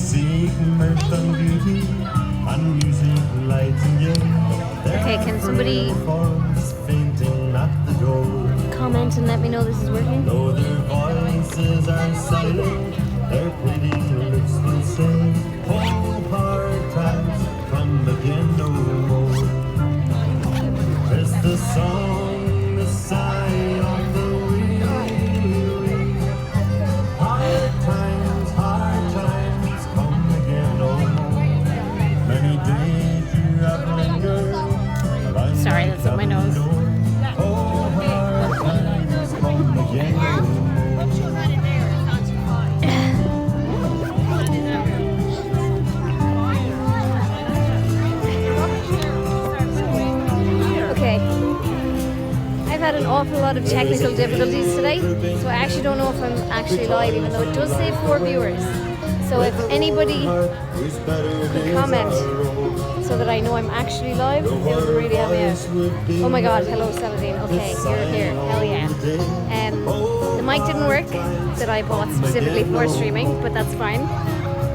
seek mirth and beauty, and music, light and gay. Okay, can somebody fainting at the door. comment and let me know this is working? Though their voices are silent, their pleading lips will say, oh, hard times come again no more. It's the song, the sigh of the weary. Hard times come again no more. Many days you have lingered. Sorry, that's up my nose. Oh, hard times come again no more. Okay, I've had an awful lot of technical difficulties today, so I actually don't know if I'm actually live, even though it does say 4 viewers. So if anybody could comment so that I know I'm actually live, it would really help me out. Oh my god, hello Saladin. Okay, you're here. Hell yeah. The mic didn't work that I bought specifically for streaming, but that's fine.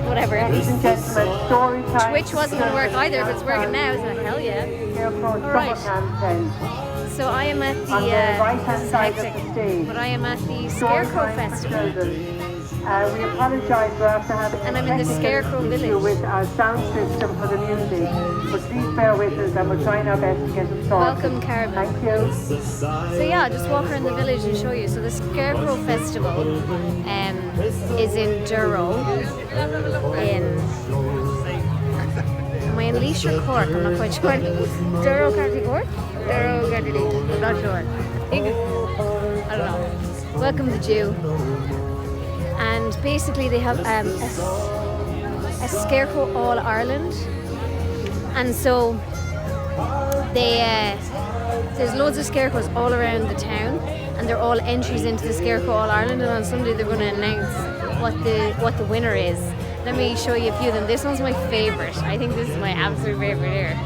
Whatever. Ladies and gentlemen, story time. Twitch wasn't going to work either, but it's working now, so hell yeah. Alright. So I am at the, on the right-hand side hectic, of the stage. but I am at the Story Scarecrow time for Festival. children. We apologise for after having And a I'm in the technical Scarecrow issue village. with our sound system for the music. But please bear with us and we're trying our best to get it sorted. Welcome, Caravan. Thank you. So yeah, I'll just walk around the village and show you. So the Scarecrow Festival is in Durrow. Am I in Laois or Cork? I'm not quite sure. Durrow, County Cork? Durrow, County Laois. I'm not sure. I don't know. Welcome to Jew. And basically they have a Scarecrow All Ireland. And so there's loads of scarecrows all around the town, and they're all entries into the Scarecrow All Ireland, and on Sunday they're going to announce what the winner is. Let me show you a few of them. This one's my favourite. I think this is my absolute favourite here.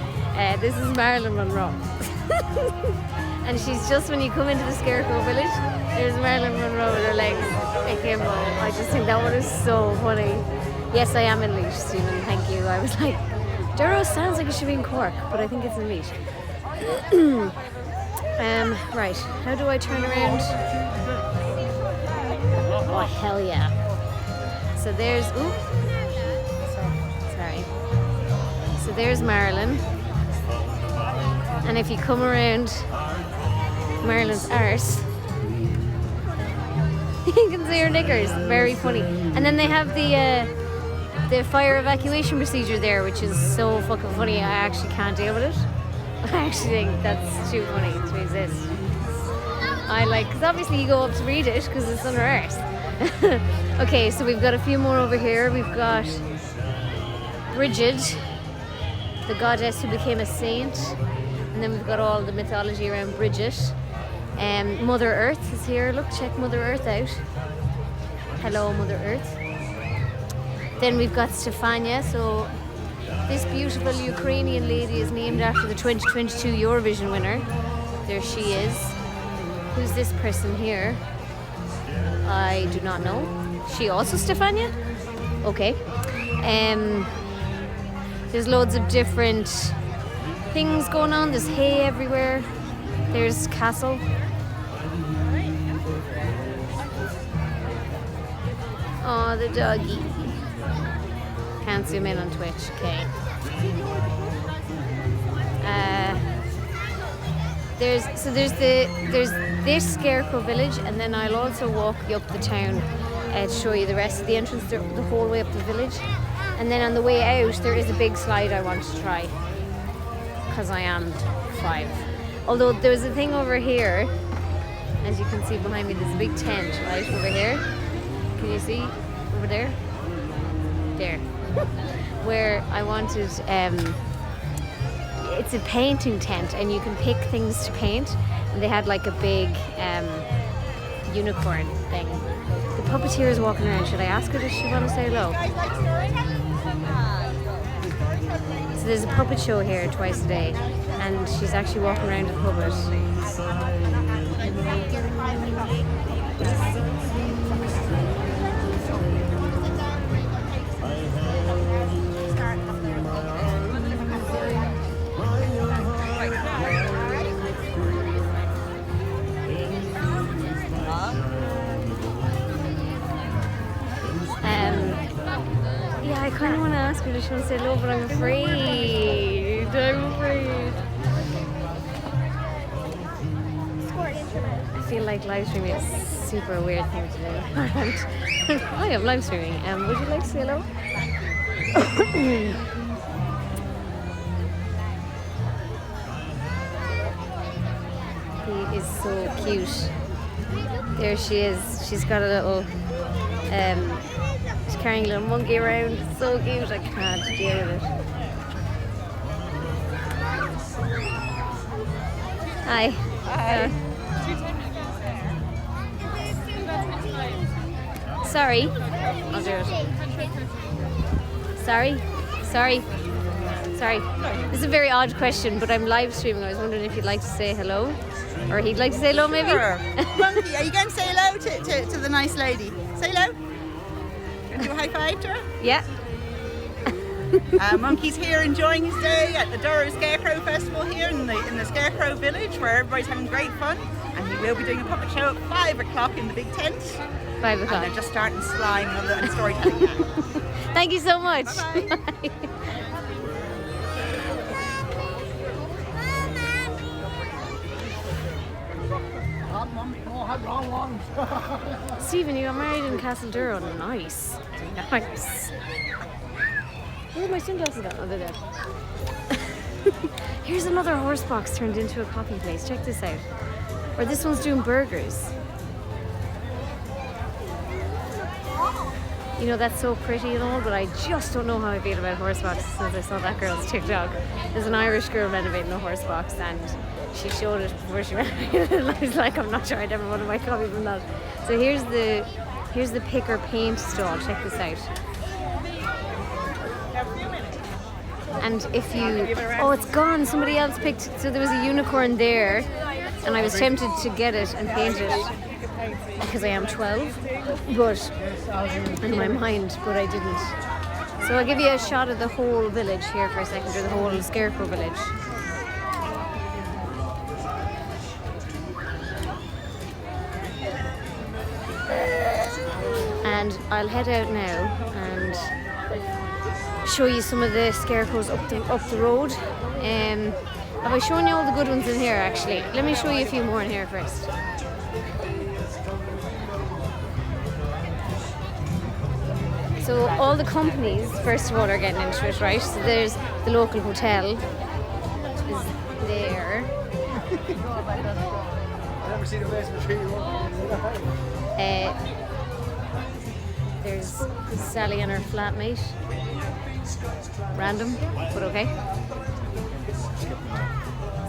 This is Marilyn Monroe. And she's just, when you come into the Scarecrow village, there's Marilyn Monroe with her legs akimbo. I just think that one is so funny. Yes, I am in Laois, Stephen, thank you. I was like, Durrow sounds like it should be in Cork, but I think it's in Laois. Right, how do I turn around? Oh, hell yeah. So there's, sorry. So there's Marilyn. And if you come around Marilyn's arse, you can see her knickers. Very funny. And then they have the fire evacuation procedure there, which is so fucking funny. I actually can't deal with it. I actually think that's too funny to exist. Because obviously you go up to read it because it's on her arse. Okay, so we've got a few more over here. We've got Bridget, the goddess who became a saint. And then we've got all the mythology around Bridget. Mother Earth is here. Look, check Mother Earth out. Hello, Mother Earth. Then we've got Stefania. So this beautiful Ukrainian lady is named after the 2022 Eurovision winner. There she is. Who's this person here? I do not know. She also Stefania? Okay. There's loads of different things going on. There's hay everywhere. There's castle. Oh, the doggy. Can't zoom in on Twitch. Okay. There's this Scarecrow village, and then I'll also walk you up the town to show you the rest of the entrance, the whole way up the village. And then on the way out, there is a big slide I want to try, because I am 5. Although there's a thing over here, as you can see behind me, there's a big tent right over here. Can you see over there? There. Where I wanted, it's a painting tent, and you can pick things to paint. And they had like a big unicorn thing. The puppeteer is walking around. Should I ask her, does she want to say hello? So there's a puppet show here twice a day, and she's actually walking around with a puppet. I kind of want to ask her, does she want to say hello, but I'm afraid. I feel like live streaming is a super weird thing to do. I am live streaming. Would you like to say hello? He is so cute. There she is. She's got a little, she's carrying a little monkey around. It's so cute. I can't deal with it. Hi. Hi. Sorry. I'll do it. Sorry. This is a very odd question, but I'm live streaming. I was wondering if you'd like to say hello. Or he'd like to say hello, maybe? Sure. Monkey, are you going to say hello to the nice lady? Say hello. Going to do a high five to her? Yeah. Monkey's here enjoying his day at the Durrow Scarecrow Festival here in the Scarecrow village, where everybody's having great fun. And he will be doing a puppet show at 5 o'clock in the big tent. 5 o'clock. And they're just starting slime and storytelling now. Thank you so much. Bye-bye. Stephen, you got married in Castle Durrow. Nice. Nice. Where are my sunglasses at? Oh, they're there. Here's another horse box turned into a coffee place. Check this out. Or this one's doing burgers. You know, that's so pretty and all, but I just don't know how I feel about horse boxes since I saw that girl's TikTok. There's an Irish girl renovating a horse box and she showed it before she renovated it. I was like, I'm not sure I'd ever want to buy coffee from that. So here's the pick or paint stall. Check this out. And if you, oh, it's gone. Somebody else picked. So there was a unicorn there, and I was tempted to get it and paint it because I am 12, but in my mind, but I didn't. So I'll give you a shot of the whole village here for a second, or the whole Scarecrow village. And I'll head out now and show you some of the scarecrows up the road. Have I shown you all the good ones in here actually? Let me show you a few more in here first. So all the companies, first of all, are getting into it, right? So there's the local hotel is there. There's Sally and her flatmate. Random, but okay.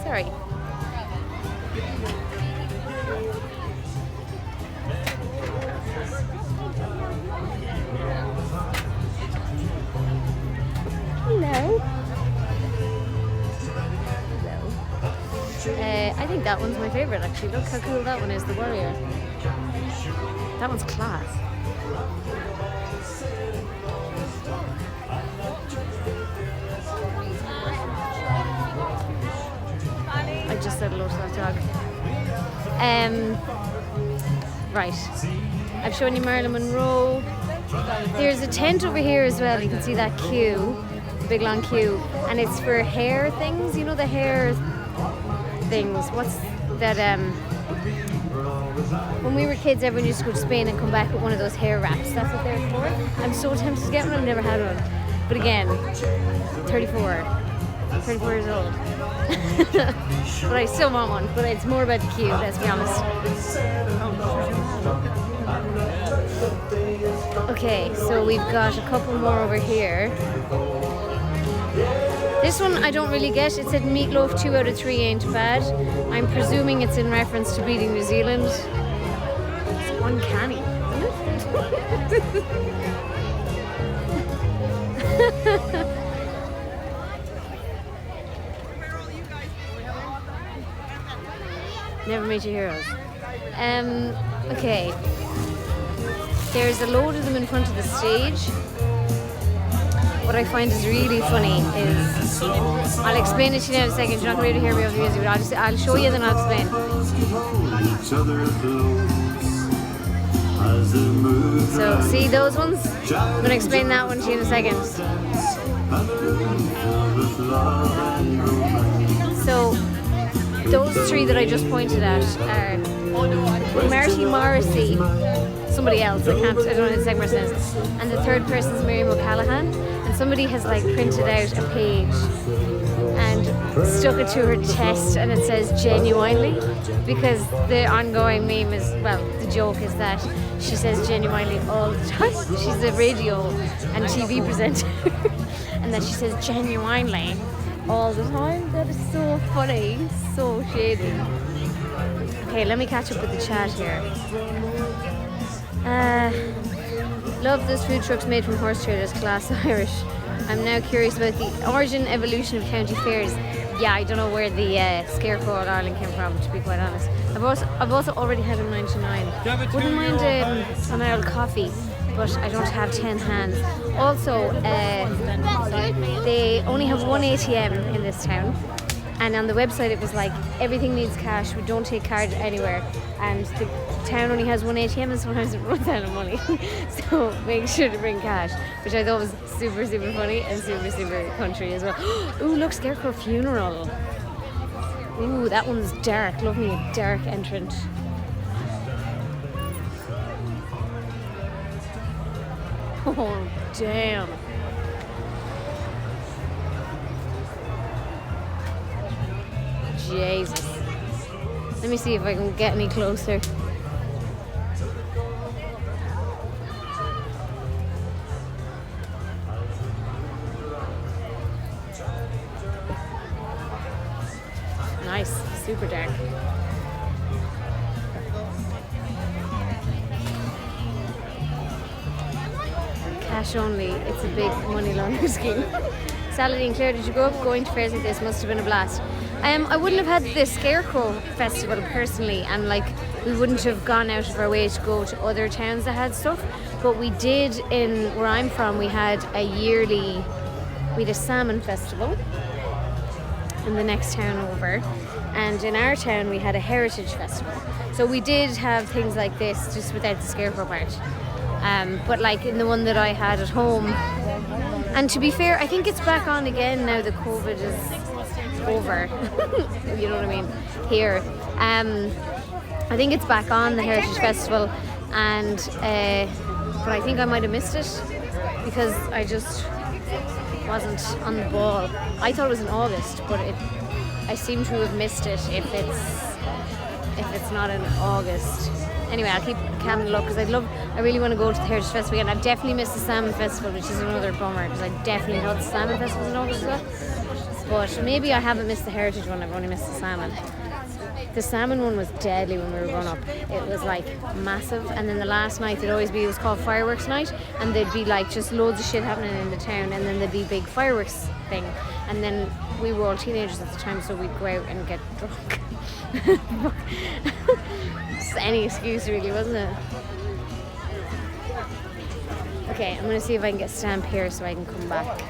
Sorry. Hello. I think that one's my favourite actually. Look how cool that one is, the warrior. That one's class. I just said hello to that dog. Right. I've shown you Marilyn Monroe. There's a tent over here as well. You can see that queue, the big long queue, and it's for hair things. You know the hair things. What's that? When we were kids, everyone used to go to Spain and come back with one of those hair wraps. That's what they're for. I'm so tempted to get one. I've never had one. But again, 34 years old. But I still want one. But it's more about the queue, let's be honest. Okay, so we've got a couple more over here. This one I don't really get. It said meatloaf 2 out of 3 ain't bad. I'm presuming it's in reference to beating New Zealand. It's uncanny, isn't it? Never meet your heroes. Okay. There's a load of them in front of the stage. What I find is really funny is, I'll explain it to you in a second. You're not going to be able to hear me over the music, but I'll show you, then I'll explain. as the moon So see those ones? I'm going to explain that one to you in a second. and the room filled with love and romance. So those three that I just pointed at are Marty Morrissey, somebody else, I don't know the second person is, and the third person is Miriam O'Callaghan, and somebody has like printed out a page and stuck it to her chest and it says genuinely, because the ongoing meme is, well, the joke is that she says genuinely all the time. She's a radio and TV presenter and that she says genuinely all the time. That is so funny, so shady. Okay, let me catch up with the chat here. Love those food trucks made from horse traders, class Irish. I'm now curious about the origin evolution of county fairs. Yeah, I don't know where the Scarecrow in Ireland came from, to be quite honest. I've also already had a 99. Wouldn't mind an old coffee, but I don't have 10 hands. Also, they only have one ATM in this town, and on the website it was like everything needs cash, we don't take cards anywhere, and the town only has one ATM and sometimes it runs out of money. So make sure to bring cash, which I thought was super funny and super country as well. Ooh, look, Scarecrow funeral. Ooh, that one's dark. Love me a dark entrant. Oh, damn. Jesus. Let me see if I can get any closer. Nice, super dark. Cash only, it's a big money laundering scheme. Saladin, Clare, did you grow up going to fairs like this? Must have been a blast. I wouldn't have had the Scarecrow festival personally, and like we wouldn't have gone out of our way to go to other towns that had stuff, but we did in where I'm from. We had a salmon festival in the next town over, and in our town we had a heritage festival. So we did have things like this, just without the Scarecrow part. But like in the one that I had at home, and to be fair, I think it's back on again now that COVID is over. You know what I mean? Here, I think it's back on, the Heritage Festival, and but I think I might have missed it because I just wasn't on the ball. I thought it was in August, but I seem to have missed it if it's not in August. Anyway, I'll keep having a look because I really want to go to the Heritage Festival again. I've definitely missed the Salmon Festival, which is another bummer because I definitely thought the Salmon Festival was in August as well. But maybe I haven't missed the Heritage one, I've only missed the Salmon. The Salmon one was deadly when we were growing up. It was like massive, and then the last night it was called Fireworks Night, and there'd be like just loads of shit happening in the town, and then there'd be big fireworks thing, and then we were all teenagers at the time, so we'd go out and get drunk. Just any excuse really, wasn't it? Okay, I'm gonna see if I can get Stamp here so I can come back.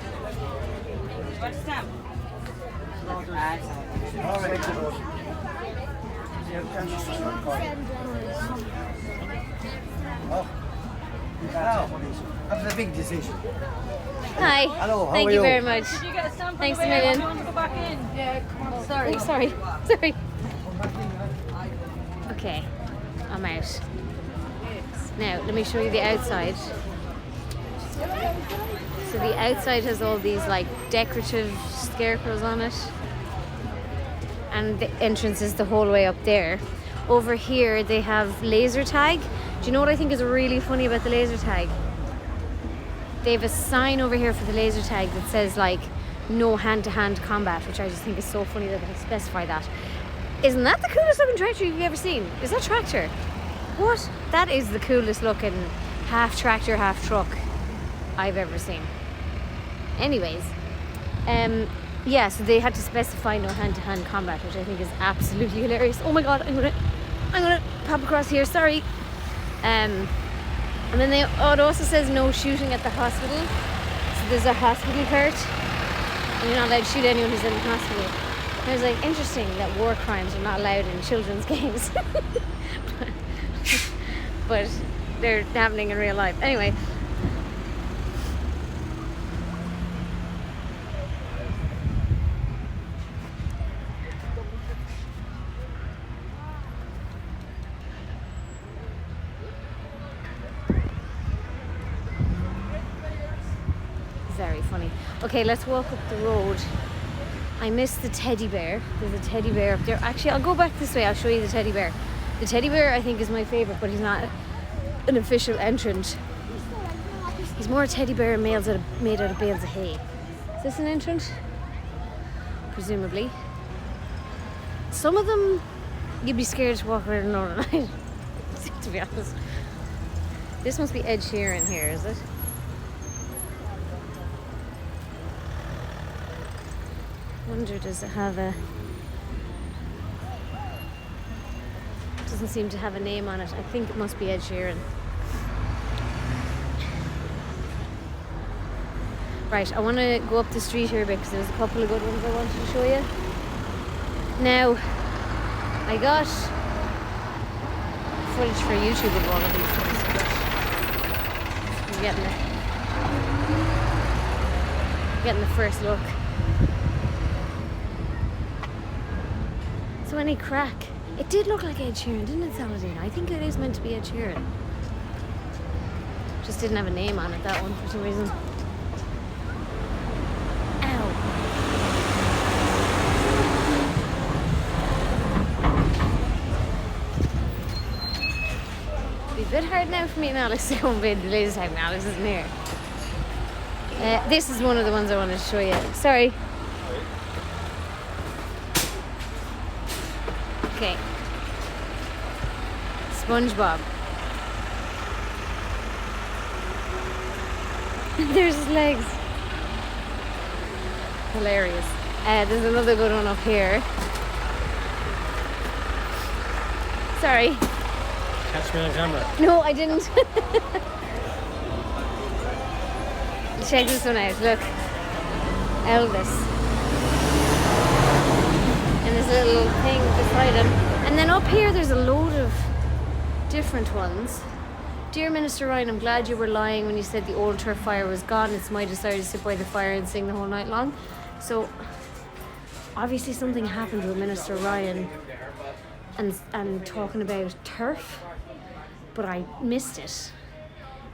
What's Stamp? That's a big decision. Hi. Hello, how Thank are you you? very much. Did you get a stamp? Thanks a on the way? million. Do you want to go back in? Yeah, come on. Sorry. Oh, sorry. Okay, I'm out. Now, let me show you the outside. So the outside has all these like decorative scarecrows on it. And the entrance is the whole way up there. Over here they have laser tag. Do you know what I think is really funny about the laser tag? They have a sign over here for the laser tag that says like no hand-to-hand combat, which I just think is so funny that they specify that. Isn't that the coolest looking tractor you've ever seen? Is that tractor? What? That is the coolest looking half tractor, half truck I've ever seen. Anyways, yeah, so they had to specify no hand-to-hand combat, which I think is absolutely hilarious. Oh my god, I'm gonna pop across here, sorry. And then it also says no shooting at the hospital. So there's a hospital part. You're not allowed to shoot anyone who's in the hospital. And I was like, interesting that war crimes are not allowed in children's games. But they're happening in real life. Anyway. Very funny. Okay, let's walk up the road. I missed the teddy bear. There's a teddy bear up there. Actually, I'll go back this way. I'll show you the teddy bear. The teddy bear, I think, is my favourite, but he's not an official entrant. He's more a teddy bear made out of bales of hay. Is this an entrant? Presumably. Some of them, you'd be scared to walk around alone at night, to be honest. This must be Ed Sheeran here, is it? Wonder, does it have a... Doesn't seem to have a name on it. I think it must be Ed Sheeran. Right, I want to go up the street here because there's a couple of good ones I wanted to show you. Now, I got footage for YouTube of all of these things, but I'm getting the first look. So any crack? It did look like Ed Sheeran, didn't it, Saladin? I think it is meant to be Ed Sheeran. Just didn't have a name on it, that one, for some reason. Ow. It'd be a bit hard now for me and Alex to go and bid the latest time. Alex isn't here. This is one of the ones I wanted to show you. Sorry. Okay. SpongeBob. There's his legs. Hilarious. There's another good one up here. Sorry. Catch me on camera. No, I didn't. Check this one out. Look. Elvis. And this little thing beside him. And then up here there's a load of different ones. Dear Minister Ryan, I'm glad you were lying when you said the old turf fire was gone. It's my desire to sit by the fire and sing the whole night long. So obviously something happened with Minister Ryan and talking about turf, but I missed it.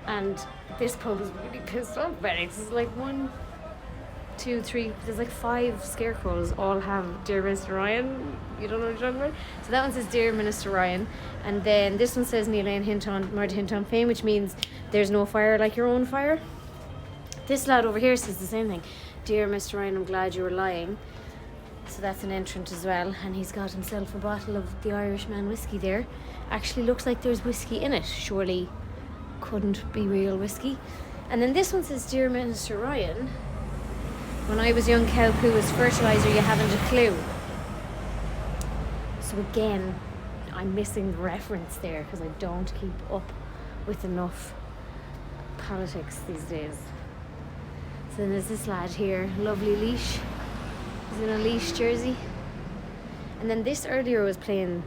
And this pub is really pissed off about it. It's like 1, 2, 3, there's like 5 scarecrows all have Dear Minister Ryan. You don't know what I'm talking about? So that one says Dear Minister Ryan, and then this one says Neil Lane hint on fame, which means there's no fire like your own fire. This lad over here says the same thing. Dear Mr. Ryan, I'm glad you were lying. So that's an entrant as well, and he's got himself a bottle of the Irishman whiskey there. Actually looks like there's whiskey in it. Surely couldn't be real whiskey. And then this one says Dear Minister Ryan, when I was young, cow poo was fertilizer, you haven't a clue. So again, I'm missing the reference there because I don't keep up with enough politics these days. So then there's this lad here, lovely leash. He's in a leash jersey. And then this earlier was playing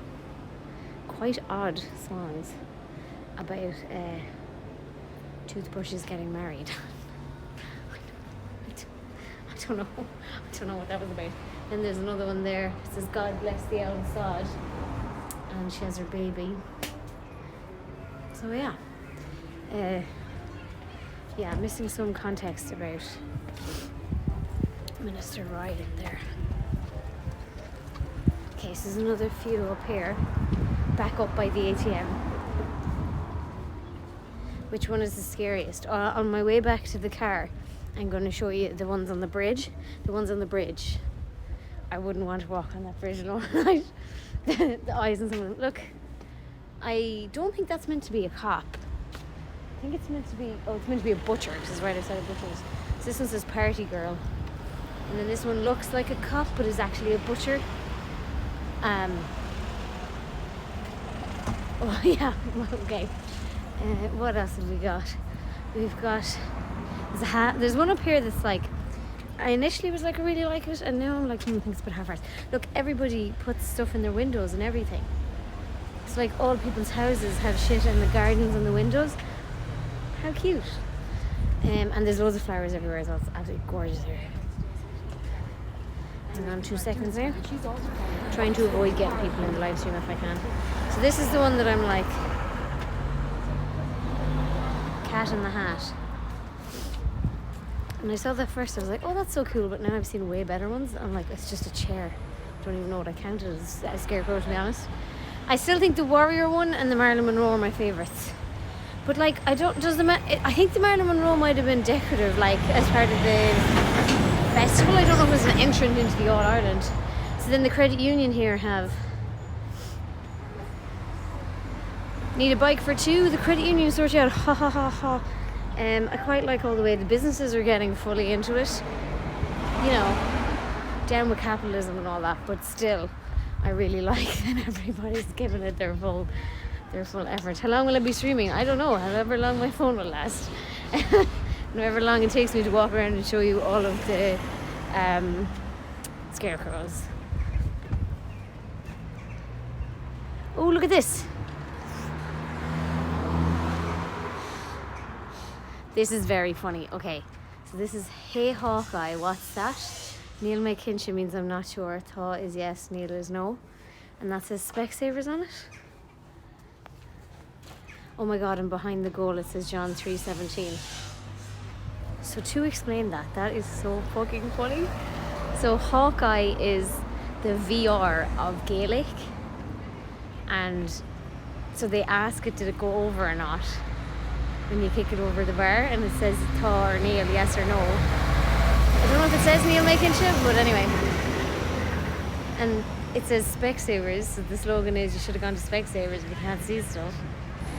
quite odd songs about toothbrushes getting married. I don't know what that was about. Then there's another one there. It says God bless the old sod, and she has her baby. So yeah, I'm missing some context about Minister Ryan there. Okay, so there's another few up here, back up by the ATM. Which one is the scariest? On my way back to the car, I'm going to show you the ones on the bridge. The ones on the bridge, I wouldn't want to walk on that bridge alone. the eyes on someone. Look, I don't think that's meant to be a cop. I think it's meant to be, it's meant to be a butcher, because it's right outside of Butcher's. So this one says party girl. And then this one looks like a cop, but is actually a butcher. Oh yeah, okay. What else have we got? We've got, there's a hat. There's one up here that's like, I initially was like, I really like it, and now I'm like, I think it's a bit half-assed. Look, everybody puts stuff in their windows and everything. It's like all people's houses have shit in the gardens and the windows. How cute. And there's loads of flowers everywhere, so it's absolutely gorgeous here. Hang on 2 seconds now. Trying to avoid getting people in the live stream if I can. So this is the one that I'm like, Cat in the Hat. And I saw that first, I was like, oh, that's so cool, but now I've seen way better ones. I'm like, it's just a chair. I don't even know what I counted as a Scarecrow, to be honest. I still think the Warrior one and the Marilyn Monroe are my favourites. But like, I think the Marilyn Monroe might have been decorative, like as part of the festival. I don't know if it was an entrant into the All Ireland. So then the credit union here have need a bike for two. The credit union sort you out. Ha ha ha ha. I quite like all the way the businesses are getting fully into it. You know, down with capitalism and all that. But still, I really like that everybody's giving it their full effort. How long will I be streaming? I don't know. However long my phone will last. However long it takes me to walk around and show you all of the scarecrows. Oh, look at this. This is very funny. Okay, so this is Hey Hawkeye. What's that? Neil McKinship means I'm not sure. Thaw is yes, Neil is no. And that says Specsavers on it. Oh my god, and behind the goal it says John 3:17. So to explain that is so fucking funny. So Hawkeye is the VR of Gaelic. And so they ask it, did it go over or not? When you kick it over the bar, and it says Thaw or Neil, yes or no. I don't know if it says Neil Makinship, but anyway. And it says Specsavers, so the slogan is you should have gone to Specsavers if you can't see stuff.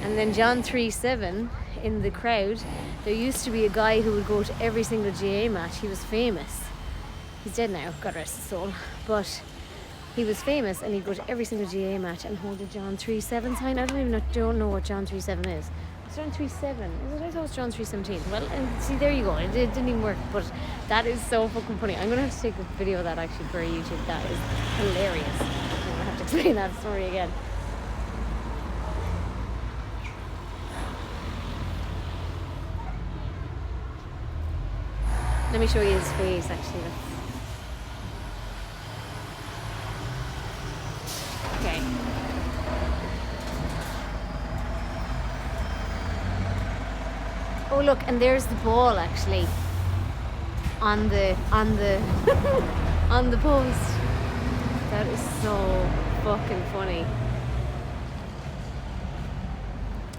And then John 3:7 in the crowd, there used to be a guy who would go to every single GA match. He was famous. He's dead now, God rest his soul. But he was famous, and he'd go to every single GA match and hold a John 3:7 sign. I don't know what John 3:7 is. It's John 3:7. Is it? I thought it was John 3:17. Well, and see, there you go. It didn't even work, but that is so fucking funny. I'm gonna have to take a video of that actually for YouTube. That is hilarious. I'm gonna have to explain that story again. Let me show you his face actually. Okay. Oh look, and there's the ball actually on the on the post. That is so fucking funny.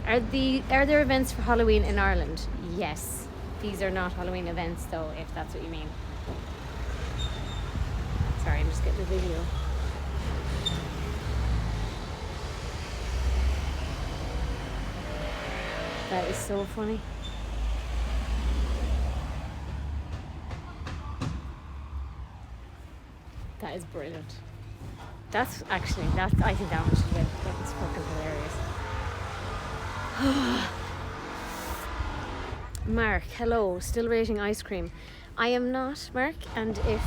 Are there events for Halloween in Ireland? Yes. These are not Halloween events though, if that's what you mean. Sorry, I'm just getting the video. That is so funny. That is brilliant. I think that one should win. That's fucking hilarious. Mark, hello. Still rating ice cream. I am not, Mark, and if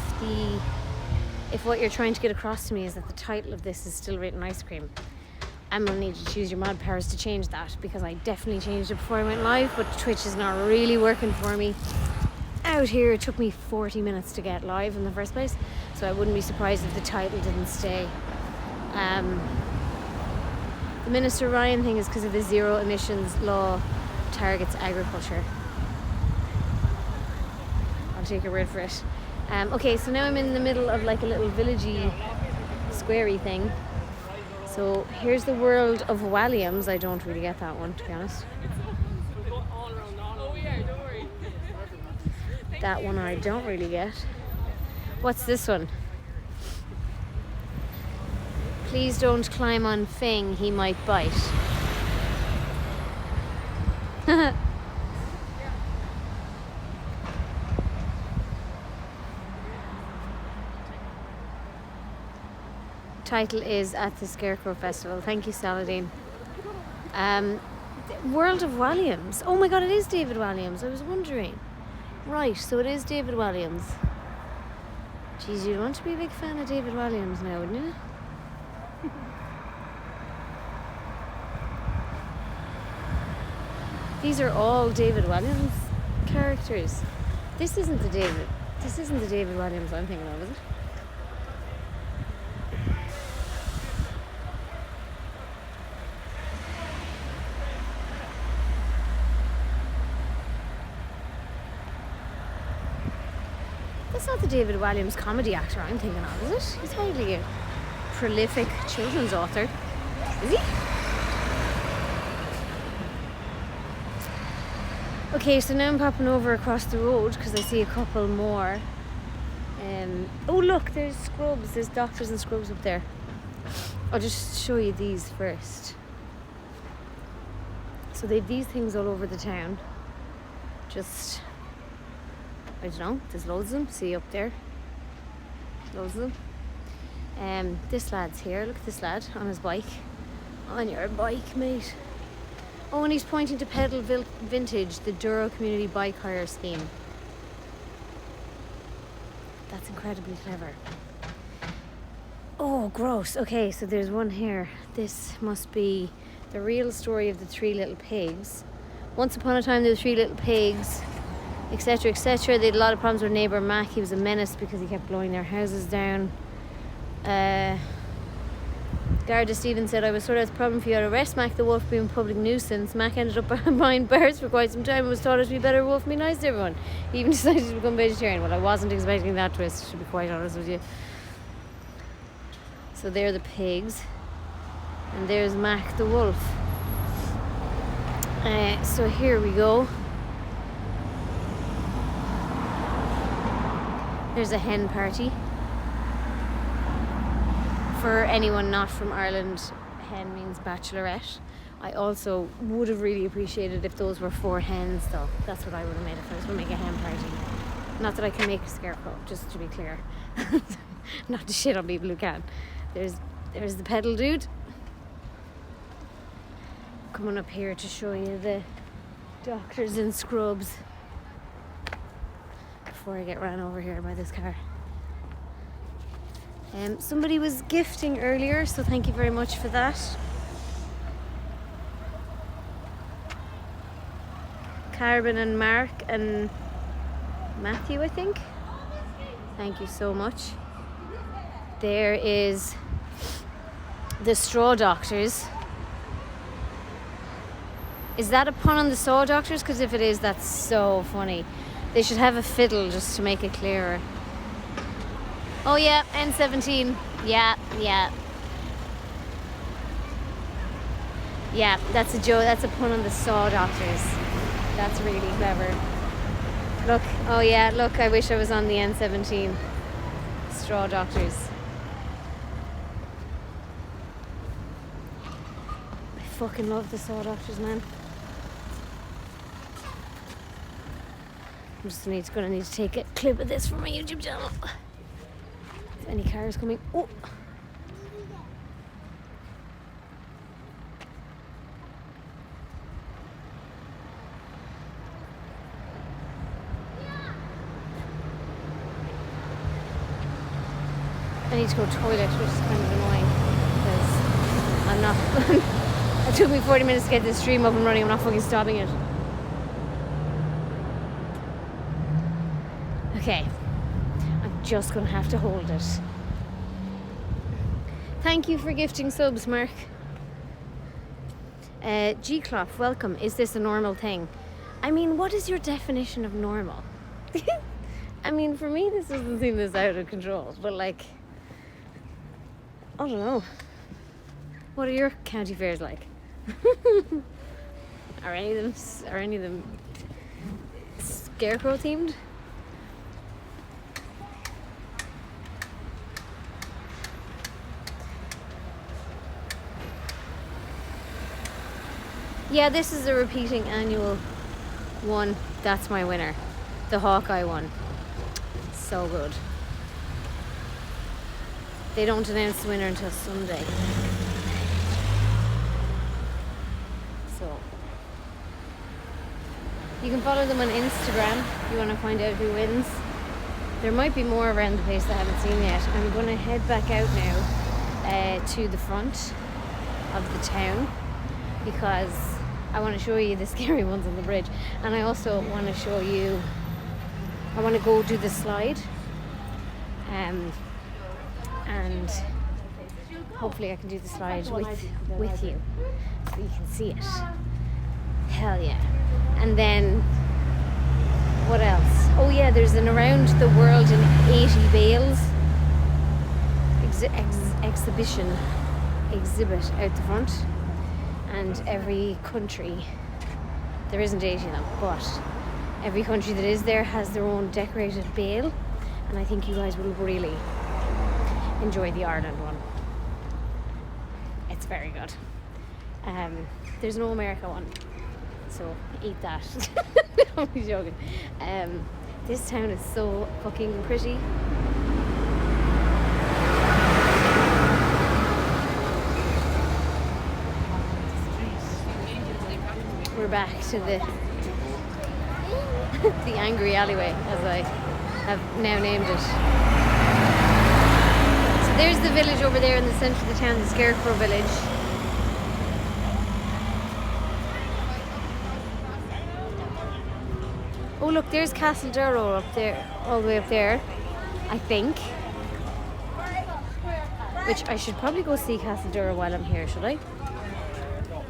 what you're trying to get across to me is that the title of this is Still Rating Ice Cream, I'm gonna need you to choose your mod powers to change that, because I definitely changed it before I went live, but Twitch is not really working for me. Out here, it took me 40 minutes to get live in the first place, so I wouldn't be surprised if the title didn't stay. The Minister Ryan thing is because of the zero emissions law targets agriculture. I'll take your word for it. Okay, so now I'm in the middle of like a little villagey, squarey thing. So here's the world of Walliams. I don't really get that one, to be honest. That one I don't really get. What's this one? Please don't climb on Fing, he might bite. Title is at the Scarecrow Festival. Thank you, Saladin. World of Walliams. Oh my god, it is David Walliams. I was wondering. Right, so it is David Walliams. Jeez, you'd want to be a big fan of David Walliams now, wouldn't you? These are all David Williams characters. This isn't the David Williams I'm thinking of, is it? That's not the David Williams comedy actor I'm thinking of, is it? He's hardly a prolific children's author, is he? Okay, so now I'm popping over across the road because I see a couple more. Oh look, there's scrubs. There's doctors and scrubs up there. I'll just show you these first. So they have these things all over the town. Just, I don't know, there's loads of them. See up there? Loads of them. This lad's here. Look at this lad on his bike. On your bike, mate. Oh, and he's pointing to Pedal Vintage, the Durrow community bike hire scheme. That's incredibly clever. Oh, gross. Okay, so there's one here. This must be the real story of the three little pigs. Once upon a time, there were three little pigs, etc., etc. They had a lot of problems with neighbour Mac. He was a menace because he kept blowing their houses down. Garda Stevens said, I was sort of the problem for you to arrest Mac the wolf being a public nuisance. Mac ended up behind bars for quite some time and was taught it to be better wolf and be nice to everyone. He even decided to become vegetarian. Well, I wasn't expecting that twist, to be quite honest with you. So there are the pigs. And there's Mac the wolf. So here we go. There's a hen party. For anyone not from Ireland, hen means bachelorette. I also would have really appreciated if those were 4 hens though. That's what I would have made if I was going to make a hen party. Not that I can make a scarecrow, just to be clear. Not to shit on people who can. There's the pedal dude. Coming up here to show you the doctors in scrubs. Before I get ran over here by this car. Somebody was gifting earlier, so thank you very much for that. Carbon and Mark and Matthew, I think. Thank you so much. There is the Straw Doctors. Is that a pun on the Saw Doctors? Because if it is, that's so funny. They should have a fiddle just to make it clearer. Oh yeah, N17. Yeah. Yeah, that's a joke. That's a pun on the Saw Doctors. That's really clever. Look, oh yeah, look, I wish I was on the N17. Straw Doctors. I fucking love the Saw Doctors, man. I'm just gonna need to take a clip of this for my YouTube channel. Any cars coming? Oh! I need to go to the toilet, which is kind of annoying because I'm not. It took me 40 minutes to get this stream up and running. I'm not fucking stopping it. Okay. Just gonna have to hold it. Thank you for gifting subs, Mark. G-Clop, welcome. Is this a normal thing? I mean, what is your definition of normal? I mean, for me, this doesn't seem this out of control, but like, I don't know. What are your county fairs like? Are any of them Scarecrow themed? Yeah, this is a repeating annual one. That's my winner. The Hawkeye one. So good. They don't announce the winner until Sunday. So you can follow them on Instagram if you want to find out who wins. There might be more around the place that I haven't seen yet. I'm going to head back out now to the front of the town because I want to show you the scary ones on the bridge, and I also want to show you. I want to go do the slide, and hopefully I can do the slide with you, so you can see it. Hell yeah! And then what else? Oh yeah, there's an around the world in 80 bales exhibit out the front, and every country, there isn't 80 of them, but every country that is there has their own decorated bale, and I think you guys will really enjoy the Ireland one. It's very good. There's no America one, so eat that. I'm joking. This town is so fucking pretty. We're back to the angry alleyway, as I have now named it. So there's the village over there in the centre of the town, the Scarecrow village. Oh look, there's Castle Durrow up there, all the way up there, I think. Which I should probably go see Castle Durrow while I'm here, should I?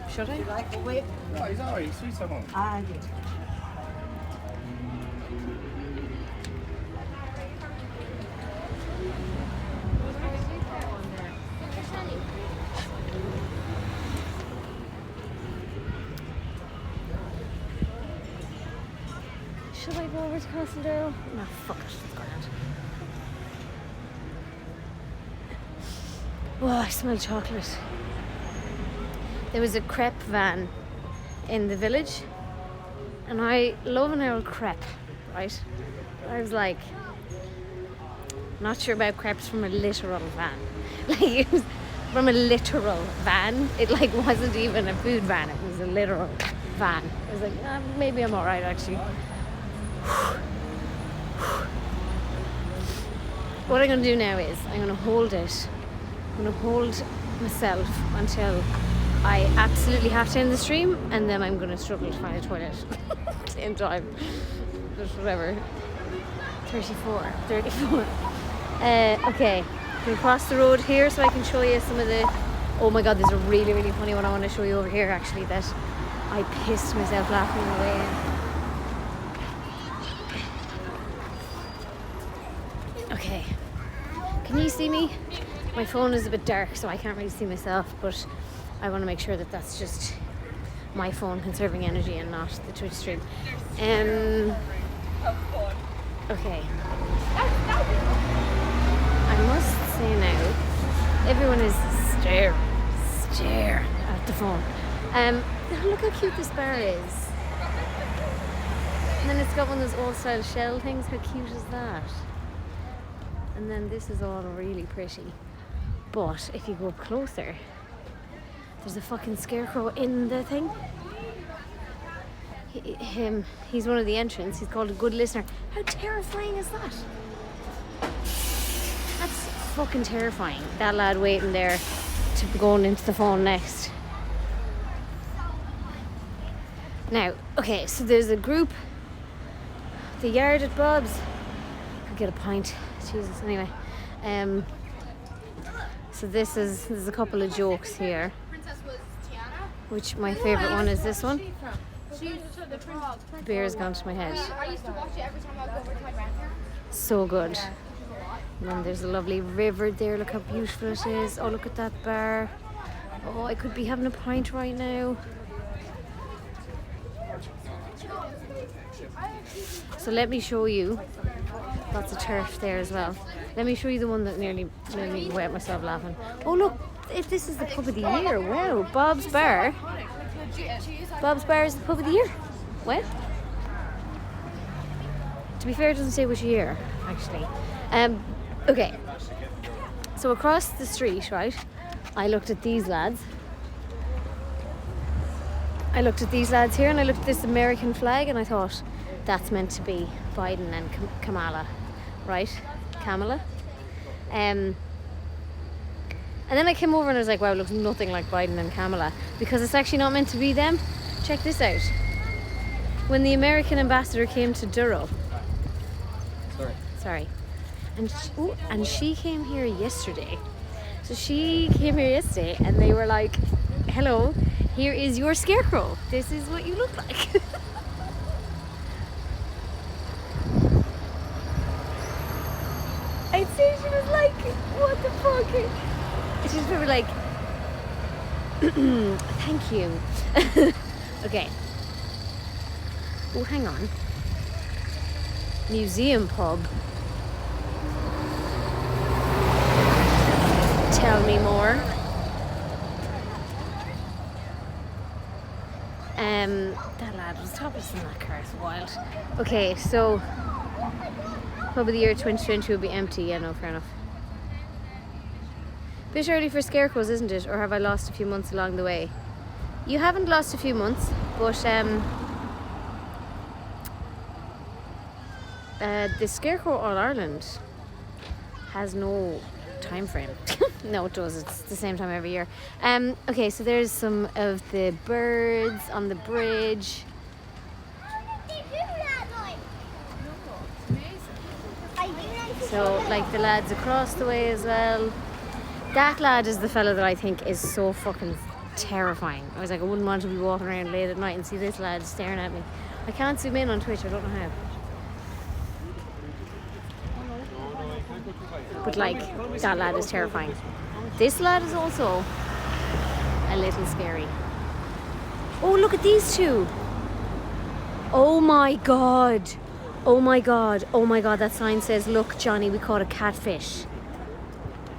Should I? Like the way. No, he's alright, sweet someone. Ah, yeah. Should I go over to Castle Durrow? No, fuck it, it's grand. Oh, I smell chocolate. There was a crepe van in the village, and I love an old crepe, right? But I was like, not sure about crepes from a literal van. Like, it was from a literal van. It like wasn't even a food van, it was a literal van. I was like, maybe I'm alright actually. What I'm going to do now is I'm going to hold it. I'm going to hold myself until I absolutely have to end the stream, and then I'm going to struggle to find a toilet. Same time. But whatever. 34. Okay. I'm going to cross the road here so I can show you some of the... Oh my god, there's a really, really funny one I want to show you over here actually that I pissed myself laughing on the way in. Okay. Can you see me? My phone is a bit dark, so I can't really see myself, but I want to make sure that that's just my phone conserving energy and not the Twitch stream. Okay. I must say now, everyone is stare at the phone. Look how cute this bar is. And then it's got one of those old style shell things. How cute is that? And then this is all really pretty. But if you go up closer, there's a fucking scarecrow in the thing. He's one of the entrants. He's called a good listener. How terrifying is that? That's fucking terrifying. That lad waiting there to be going into the phone next. Now, okay, so there's a group. The yard at Bob's. I'll get a pint. Jesus, anyway. So there's a couple of jokes here. Which my favourite one is this one. Beer's gone to my head. I used to watch it every time I go over to my grandparents. So good. And then there's a lovely river there. Look how beautiful it is. Oh, look at that bar. Oh, I could be having a pint right now. So let me show you. Lots of turf there as well. Let me show you the one that nearly wet myself laughing. Oh look, if this is the pub of the year. Wow, Bob's Bar. Bob's Bar is the pub of the year. What? To be fair, it doesn't say which year, actually. Okay. So across the street, right, I looked at these lads. I looked at these lads here, and I looked at this American flag, and I thought, that's meant to be Biden and Kamala, right? Kamala. And then I came over and I was like, wow, it looks nothing like Biden and Kamala, because it's actually not meant to be them. Check this out. When the American ambassador came to Durrow. Sorry. And she came here yesterday. So she came here yesterday and they were like, hello, here is your Scarecrow. This is what you look like. I'd say she was like, what the fuck? And she was probably like, thank you. Okay. Oh, hang on. Museum pub. Tell me more. That lad was topless in that car. It's wild. Okay, so pub of the year 2020 will be empty. Yeah, no, fair enough. Bit early for Scarecrows, isn't it? Or have I lost a few months along the way? You haven't lost a few months, but the Scarecrow All Ireland has no time frame. No, it does. It's the same time every year. Okay, so there's some of the birds on the bridge. So, like the lads across the way as well. That lad is the fella that I think is so fucking terrifying. I was like, I wouldn't want to be walking around late at night and see this lad staring at me. I can't zoom in on Twitch, I don't know how. But like, that lad is terrifying. This lad is also a little scary. Oh, look at these two. Oh my god. Oh my god. Oh my god, that sign says, look Johnny, we caught a catfish.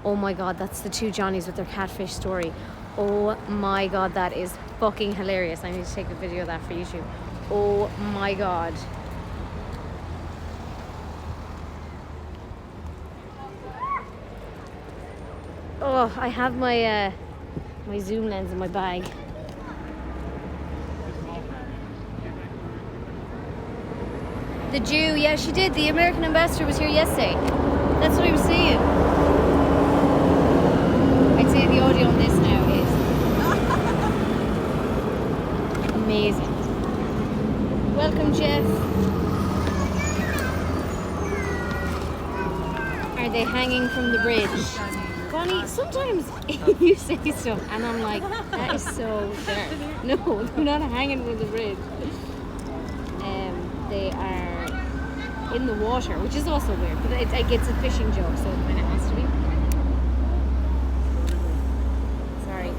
Oh my god, that's the two Johnnies with their catfish story. Oh my god, that is fucking hilarious. I need to take a video of that for YouTube. Oh my god. Oh, I have my my zoom lens in my bag. The Jew, yeah, she did. The American ambassador was here yesterday. That's what I was saying. I'd say the audio on this now is amazing. Welcome, Jeff. Are they hanging from the bridge? Bonnie, sometimes you say stuff and I'm like, that is so dark. No, they're not hanging from the bridge. They are in the water, which is also weird, but it's a fishing joke, so it kind of has to be. Sorry.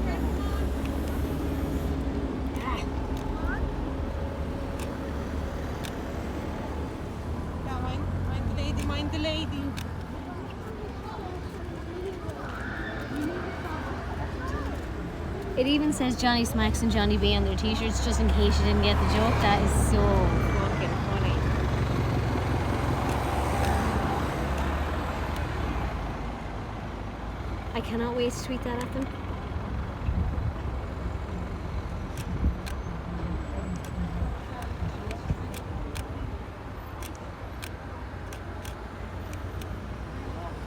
Mind the lady. It even says Johnny Smacks and Johnny B on their t-shirts, just in case you didn't get the joke. That is so fucking funny. I cannot wait to tweet that at them.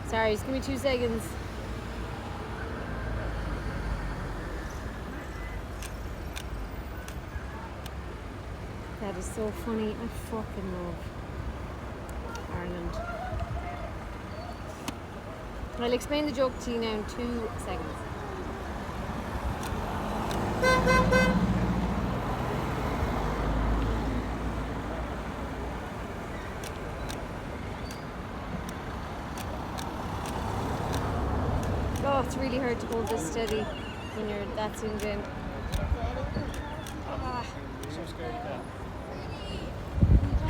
Sorry, just give me 2 seconds. That is so funny. I fucking love Ireland. I'll explain the joke to you now in 2 seconds. Oh, it's really hard to hold this steady when you're that zoomed in.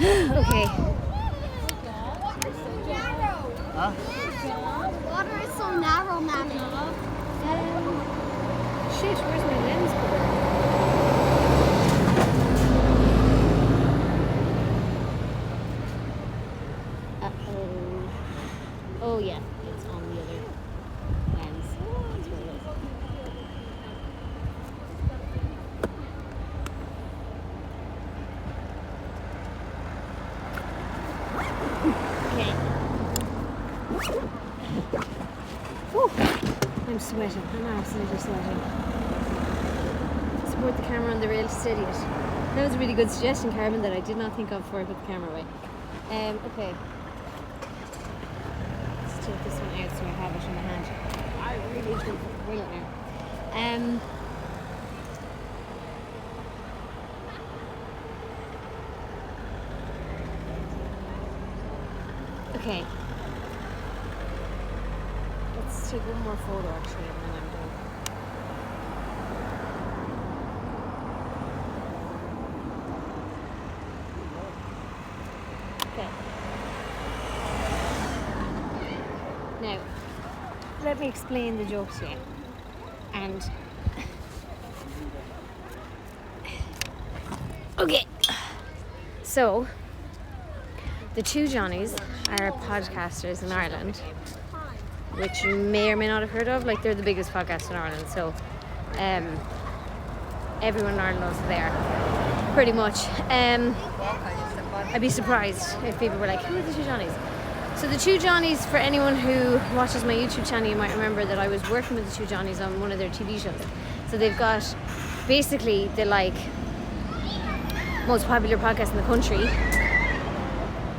Okay. Huh? The water is so narrow, Mammy. Shit, where's my lens cover? Uh-oh. Oh yeah, it's on the other lens. That's where it is. Whew. I'm sweating. I'm absolutely sweating. support the camera on the rail to steady it. That was a really good suggestion, Carmen, that I did not think of before I put the camera away. Okay. Let's take this one out so I have it in my hand. I really don't bring it now. Okay. Let's take one more photo actually and then I'm done. Okay. Now, let me explain the joke to you. And okay. So the two Johnnies are podcasters in Ireland, which you may or may not have heard of. Like, they're the biggest podcast in Ireland, so everyone in Ireland knows who they are, pretty much. I'd be surprised if people were like, who are the two Johnnies? So the two Johnnies, for anyone who watches my YouTube channel, you might remember that I was working with the two Johnnies on one of their TV shows. So they've got basically the most popular podcast in the country,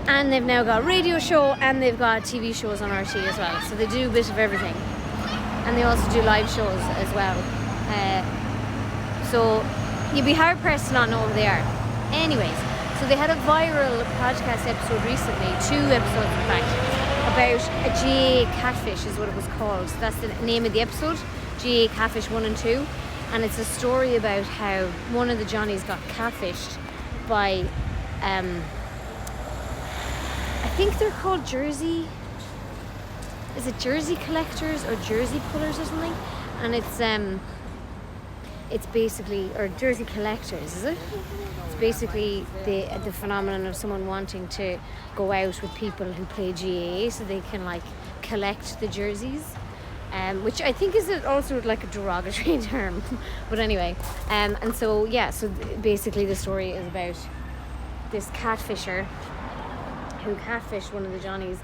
and they've now got a radio show and they've got TV shows on RT as well. So they do a bit of everything, and they also do live shows as well. So you'd be hard pressed to not know who they are. Anyways, so they had a viral podcast episode recently, 2 episodes in fact, about a GA catfish is what it was called. So that's the name of the episode, GA Catfish 1 and 2. And it's a story about how one of the Johnnies got catfished by, I think they're called Jersey collectors or Jersey pullers or something? And it's basically, or Jersey collectors, is it? It's basically the phenomenon of someone wanting to go out with people who play GAA so they can collect the jerseys, which I think is also a derogatory term. But anyway, and so basically the story is about this catfisher who catfished one of the Johnnies,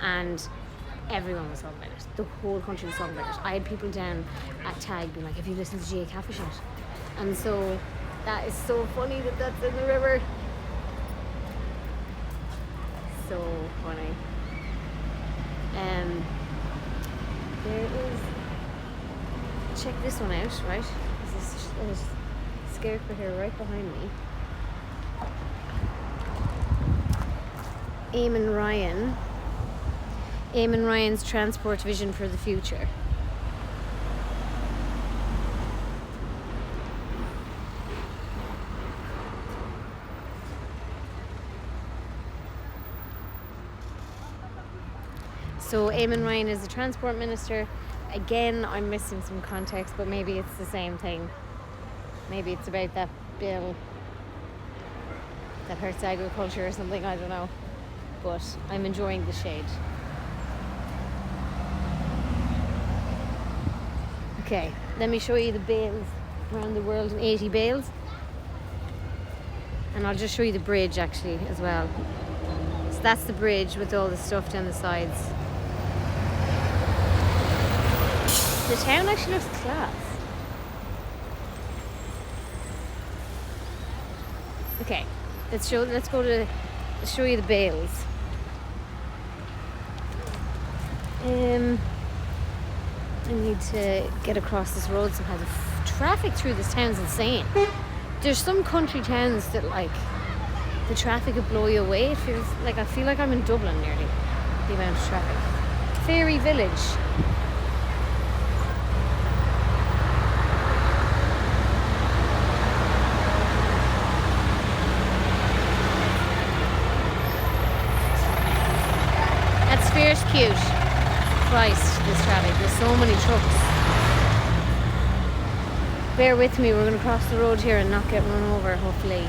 and everyone was talking about it. The whole country was talking about it. I had people down at Tag being like, have you listened to GA catfish yet? And so that is so funny that that's in the river. So funny. There is, check this one out, right? There's Scarecrow here right behind me. Eamon Ryan's transport vision for the future. So Eamon Ryan is the transport minister. Again, I'm missing some context, but maybe it's the same thing. Maybe it's about that bill that hurts agriculture or something, I don't know. But I'm enjoying the shade. Okay, let me show you the bales around the world in 80 bales. And I'll just show you the bridge actually as well. So that's the bridge with all the stuff down the sides. The town actually looks class. Okay, let's show you the bales. I need to get across this road somehow. The traffic through this town's insane. There's some country towns that the traffic would blow you away. It feels like I feel like I'm in Dublin nearly. The amount of traffic. Fairy Village. That's fierce cute. Christ, this traffic. There's so many trucks. Bear with me, we're going to cross the road here and not get run over, hopefully.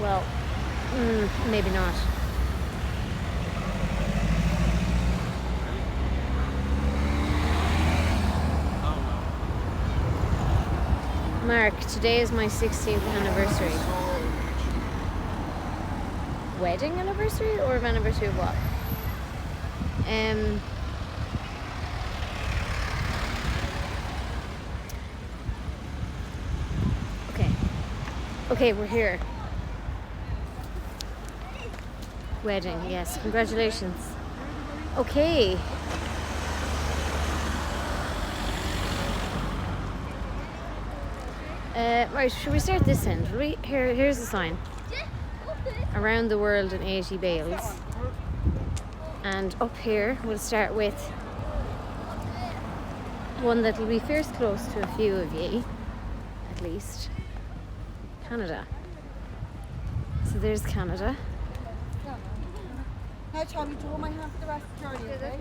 Well, maybe not. Mark, today is my 16th anniversary. Wedding anniversary or anniversary of what? Okay, we're here. Wedding, yes. Congratulations. Okay. Right, should we start this end? Here's the sign. Around the world in 80 bales. And up here, we'll start with one that'll be fierce close to a few of ye, at least. Canada. So there's Canada. Now, Tommy, do you want my hand for the rest of the journey? Okay?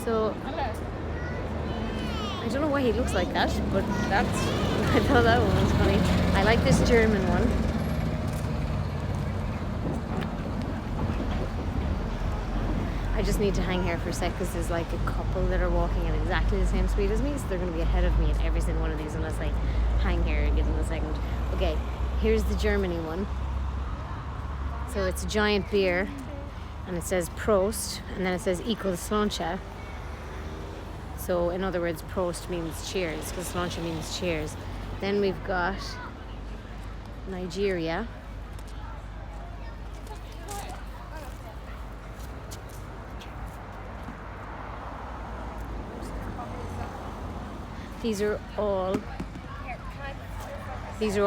So I don't know why he looks like that, but that's I thought that one was funny. I like this German one. I just need to hang here for a sec because there's like a couple that are walking at exactly the same speed as me, so they're going to be ahead of me in every single one of these unless I hang here and give them a second. Okay, here's the Germany one. So it's a giant beer and it says Prost and then it says equals Slancha. So in other words, Prost means cheers because Slancha means cheers. Then we've got Nigeria. These are all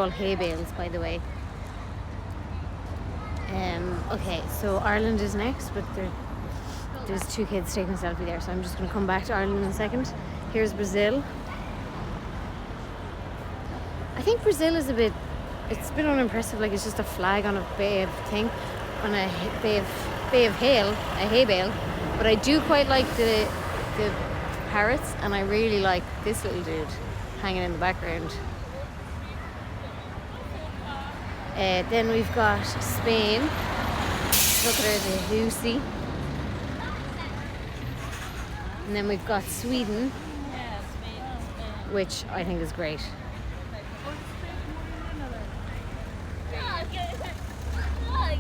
hay bales, by the way. Okay, so Ireland is next, but there's two kids taking a selfie there, so I'm just going to come back to Ireland in a second. Here's Brazil. I think Brazil is it's a bit unimpressive, like it's just a flag on a bay of thing, on a bay of a hay bale. But I do quite like the parrots, and I really like this little dude hanging in the background. Then we've got Spain. Look at her, the Lucy. And then we've got Sweden, which I think is great.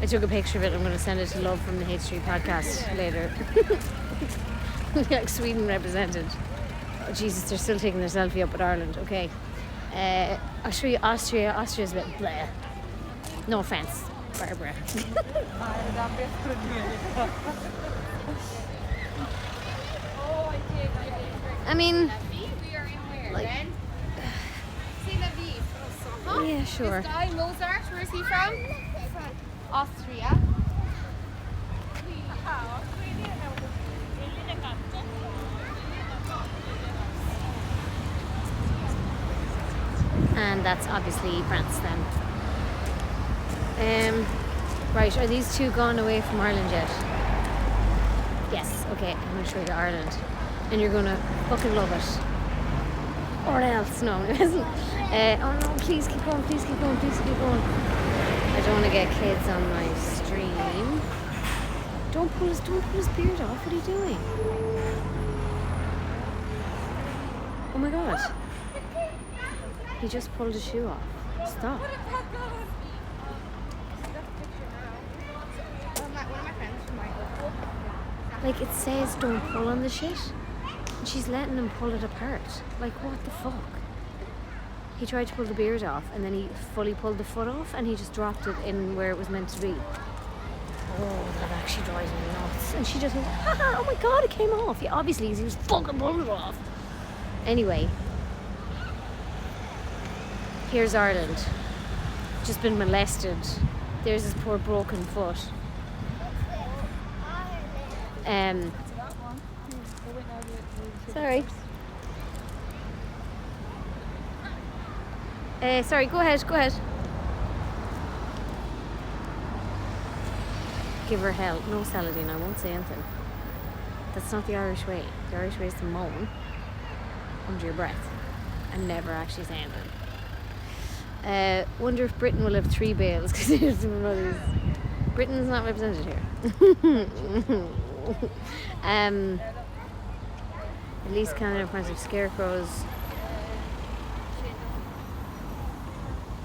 I took a picture of it. I'm going to send it to Love from the H3 podcast later. Like Sweden represented. Oh, Jesus, they're still taking their selfie up with Ireland. Okay. I'll show you Austria. Austria's a bit bleh. No offense, Barbara. I mean, like, yeah, sure. This guy, Mozart, where's he from? Austria. And that's obviously France then. Right, are these two gone away from Ireland yet? Yes, okay, I'm going to show you Ireland. And you're going to fucking love it. Or else, no, it isn't. Oh no, please keep going, please keep going, please keep going. I don't want to get kids on my stream. Don't pull his beard off, what are you doing? Oh my god. He just pulled his shoe off. Stop. Like, it says don't pull on the shit, and she's letting him pull it apart. Like, what the fuck? He tried to pull the beard off, and then he fully pulled the foot off, and he just dropped it in where it was meant to be. Oh, that actually drives me nuts. And she just went, haha, oh my god, it came off. Yeah, obviously, he was fucking pulling it off. Anyway. Here's Ireland. Just been molested. There's his poor broken foot. Sorry. Sorry, go ahead. Give her hell. No, Saladin, I won't say anything. That's not the Irish way. The Irish way is to moan under your breath and never actually say anything. Wonder if Britain will have 3 bales because there's one of these. Britain's not represented here. At least Canada in front of Scarecrows.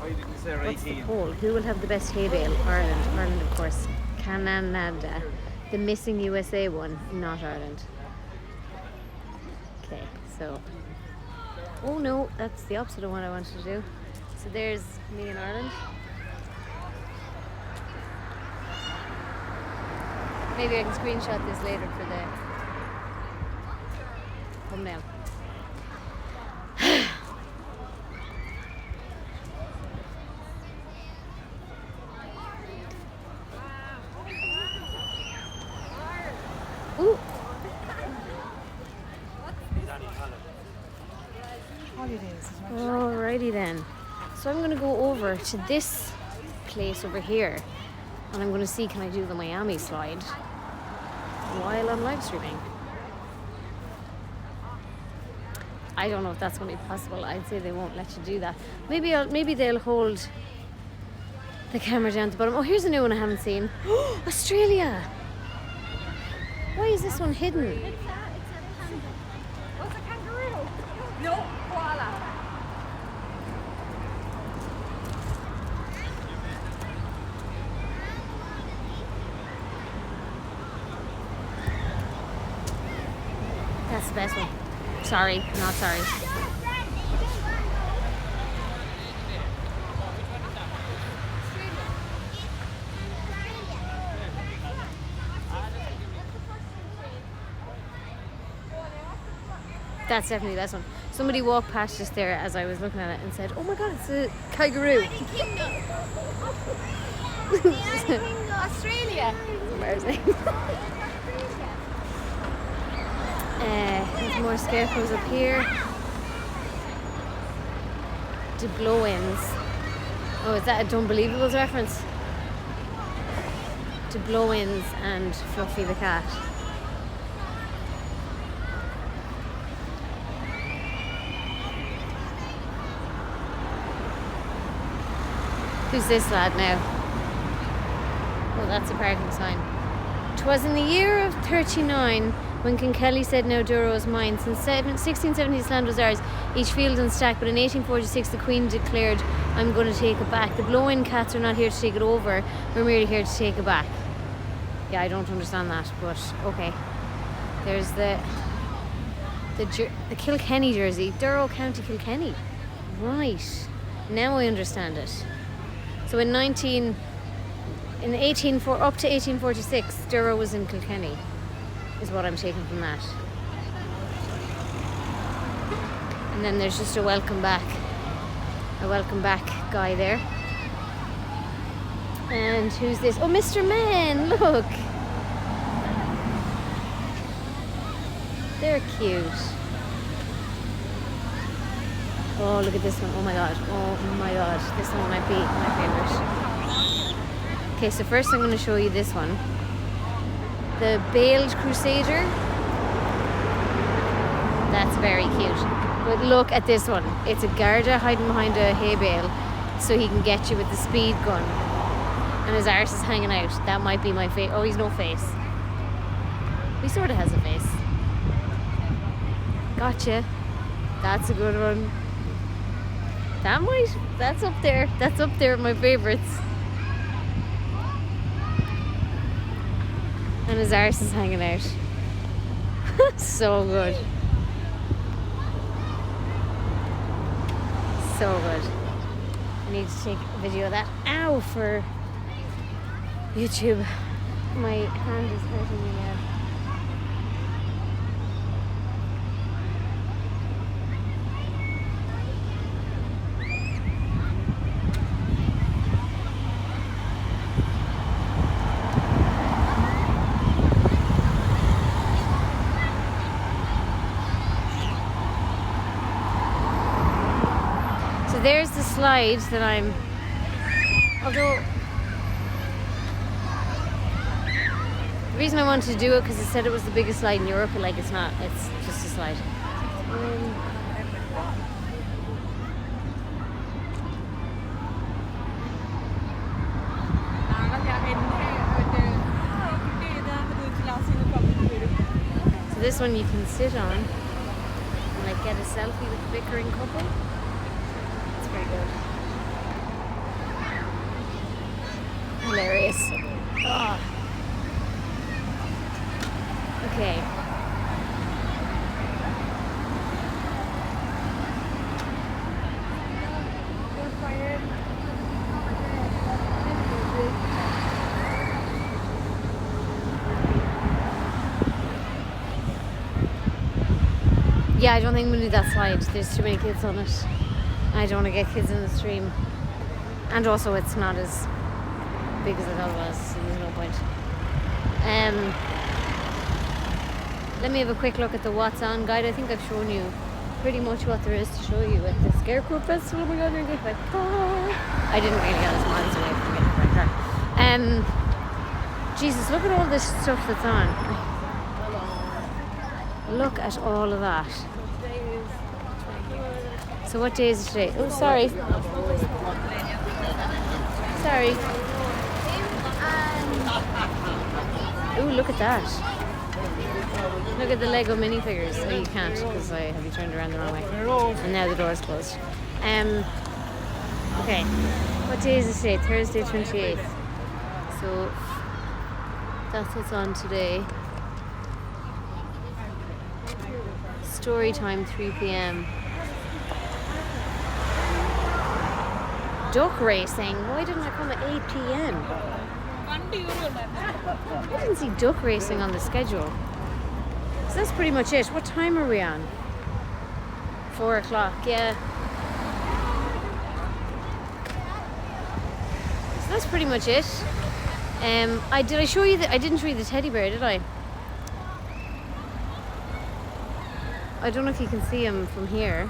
What's the poll? Who will have the best hay bale? Ireland. Ireland, of course. Canada. The missing USA one, not Ireland. Okay, so. Oh no, that's the opposite of what I wanted to do. So there's me in Ireland. Maybe I can screenshot this later for the thumbnail. Ooh. Alrighty then. So I'm going to go over to this place over here, and I'm going to see can I do the Miami slide while I'm live streaming. I don't know if that's going to be possible. I'd say they won't let you do that. Maybe they'll hold the camera down at the bottom. Oh, here's a new one I haven't seen. Australia. Why is this one hidden? It's a panda. What's a kangaroo? No, koala. That's the best one. Sorry, not sorry. That's definitely the best one. Somebody walked past just there as I was looking at it and said, "Oh my god, it's a kangaroo." Australia. Embarrassing. There's more scarecrows up here. Doubloons. Oh, is that a Dunbelievables reference? Doubloons and Fluffy the cat. Who's this lad now? Oh, that's a parking sign. 'Twas in the year of 39 when King Kelly said, "Now Durrow is mine." Since 1670 this land was ours, each field and stack. But in 1846 the Queen declared, "I'm going to take it back." The blow-in cats are not here to take it over. We're merely here to take it back. Yeah, I don't understand that, but okay. There's the Kilkenny jersey. Durrow County Kilkenny. Right. Now I understand it. So in up to 1846, Durrow was in Kilkenny, is what I'm taking from that. And then there's just a welcome back guy there. And who's this? Oh, Mr. Man, look. They're cute. Oh, look at this one. Oh my god. This one might be my favorite. Okay, so first I'm going to show you this one. The Veiled Crusader. That's very cute. But look at this one. It's a Garda hiding behind a hay bale so he can get you with the speed gun. And his arse is hanging out. That might be my face. Oh, he's no face. He sort of has a face. Gotcha. That's a good one. That's up there. That's up there with my favourites. And his arse is hanging out. So good. So good. I need to take a video of that. Ow, for YouTube. My hand is hurting me now. So there's the slide that although the reason I wanted to do it because it said it was the biggest slide in Europe, but like it's not, it's just a slide. So this one you can sit on and like get a selfie with the bickering couple. It's very good. Hilarious. Oh. Okay. Yeah, I don't think we'll do that slide. There's too many kids on it. I don't want to get kids in the stream. And also it's not as big as I thought it was, so there's no point. Let me have a quick look at the What's On guide. I think I've shown you pretty much what there is to show you at the Scarecrow Festival. Oh my god, you're getting my car. I didn't really get as miles away from getting my car. Jesus, look at all this stuff that's on. Look at all of that. So what day is it today? Oh, sorry. Sorry. Oh, look at that. Look at the Lego minifigures. Oh, you can't because I have you turned around the wrong way. And now the door's closed. Okay. What day is it today? Thursday 28th. So that's what's on today. Story time 3 p.m. Duck racing. Why didn't I come at 8 p.m.? I didn't see duck racing on the schedule. So that's pretty much it. What time are we on? 4 o'clock, yeah. So that's pretty much it. Did I show you I didn't show you the teddy bear, did I? I don't know if you can see him from here.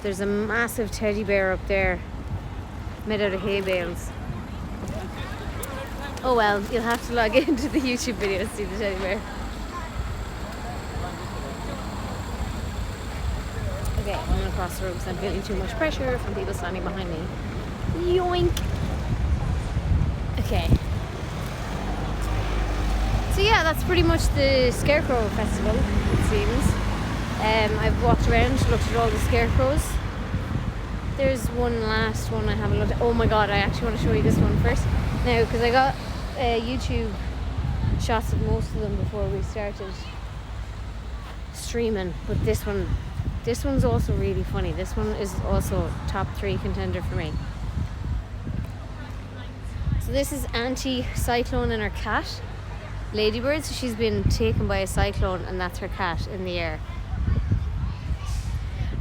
There's a massive teddy bear up there made out of hay bales. Oh well, you'll have to log into the YouTube video to see the teddy bear. Okay, I'm gonna cross the room because I'm feeling too much pressure from people standing behind me. Yoink! Okay. So yeah, that's pretty much the Scarecrow Festival, it seems. I've walked around, looked at all the scarecrows. There's one last one I haven't looked at. Oh my god, I actually want to show you this one first. Now, because I got YouTube shots of most of them before we started streaming. But this one's also really funny. This one is also top 3 contender for me. So this is Anti-Cyclone and her cat, Ladybird. So she's been taken by a cyclone and that's her cat in the air.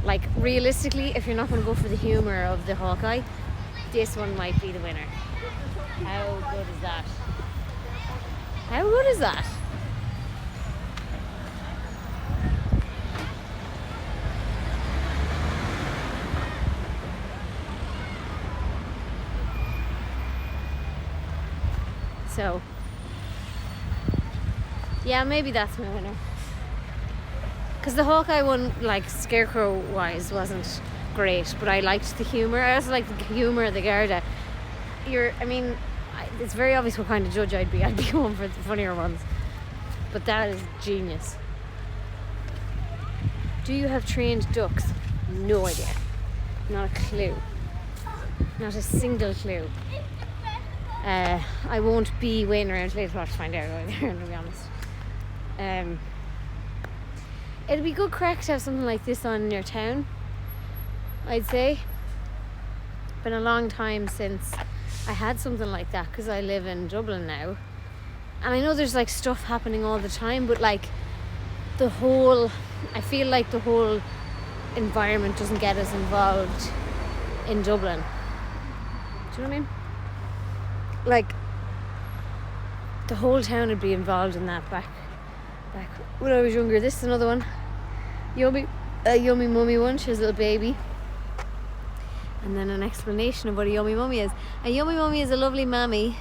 Like, realistically, if you're not going to go for the humour of the Hawkeye, this one might be the winner. How good is that? How good is that? So, yeah, maybe that's my winner. Because the Hawkeye one, like, Scarecrow-wise, wasn't great, but I liked the humour. I also liked the humour of the Garda. It's very obvious what kind of judge I'd be. I'd be going for the funnier ones. But that is genius. Do you have trained ducks? No idea. Not a clue. Not a single clue. I won't be waiting around till 8 o'clock to find out either, to be honest. It'd be good crack to have something like this on in your town, I'd say. Been a long time since I had something like that because I live in Dublin now. And I know there's like stuff happening all the time, but like I feel like the whole environment doesn't get as involved in Dublin. Do you know what I mean? Like, the whole town would be involved in that back when I was younger. This is another one. Yummy mummy one. She has a little baby. And then an explanation of what a yummy mummy is. A yummy mummy is a loving mammy,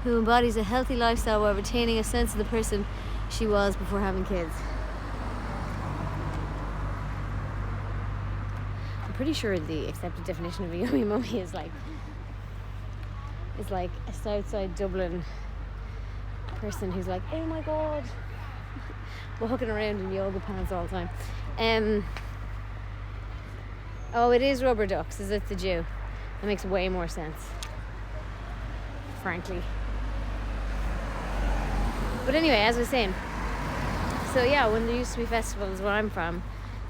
who embodies a healthy lifestyle while retaining a sense of the person she was before having kids. I'm pretty sure the accepted definition of a yummy mummy is like a Southside Dublin person who's like, oh my god, walking around in yoga pants all the time. Oh, it is rubber ducks. Is it the Jew? That makes way more sense, frankly. But anyway, as I was saying, so yeah, when there used to be festivals where I'm from,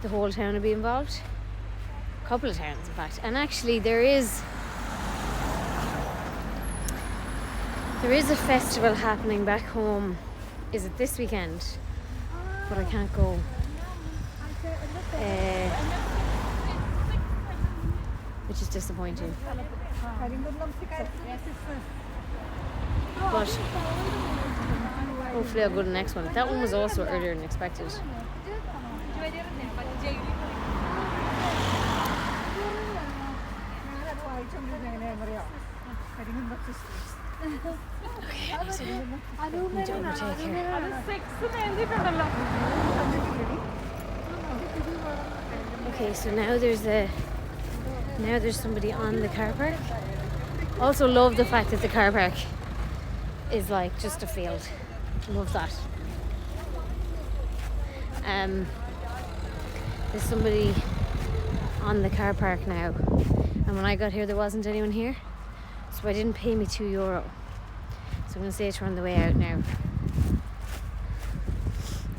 the whole town would be involved. A couple of towns, in fact. And actually, there is a festival happening back home. Is it this weekend? But I can't go. which is disappointing. But hopefully I'll go to the next one. That one was also earlier than expected. Okay, so I need to overtake here. Okay, so now there's somebody on the car park. Also love the fact that the car park is like just a field. Love that. There's somebody on the car park now, and when I got here there wasn't anyone here, so I didn't pay me €2. So I'm going to say to her on the way out now.